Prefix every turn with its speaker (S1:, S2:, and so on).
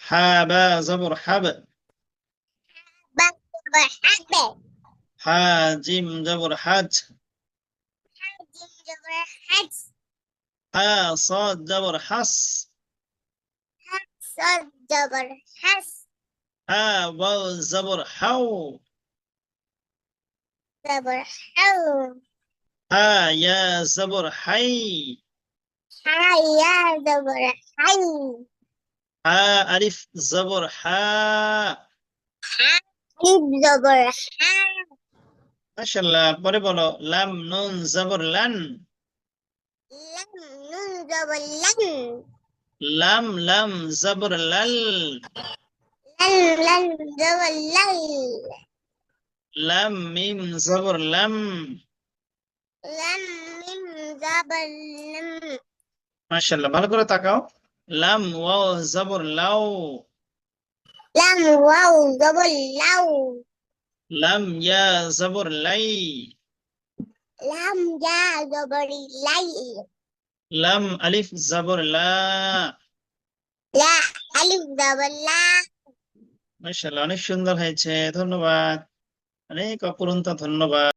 S1: হা বা জবর হাব।
S2: বা জবর হাবে।
S1: হা জিম জবর হাজ।
S2: জিম জবর হাজ।
S1: হা صاد জবর হাস।
S2: সদ জবর হাস।
S1: হা ওয়াও জবর হাও।
S2: জবর হাউ।
S1: হা ইয়া জবর হাই।
S2: হাইয়া জবর হাই।
S1: হা আলিফ জবর হা।
S2: লিব জবর হা।
S1: মাশাআল্লাহ, পরে বলো লাম নুন জবর লান।
S2: লাম নুন জবর লান।
S1: লাম লাম জবর লাল।
S2: লান লান জবর লাল।
S1: লাম মিম জবর লাম।
S2: লাম মিম জবর লাম।
S1: মাশাআল্লাহ, ভালো করে তাকাও। লাম ওয়াও জবর লাও।
S2: লাম ওয়াও জবর লাউ।
S1: লাম ইয়া জবর লাই।
S2: লাম ইয়া জবর লাই।
S1: লাম আলিফ জবর লা।
S2: লা আলিফ জবর লা।
S1: মাশাআল্লাহ, অনেক সুন্দর হয়েছে, ধন্যবাদ। অনেক অপরন্ত ধন্যবাদ।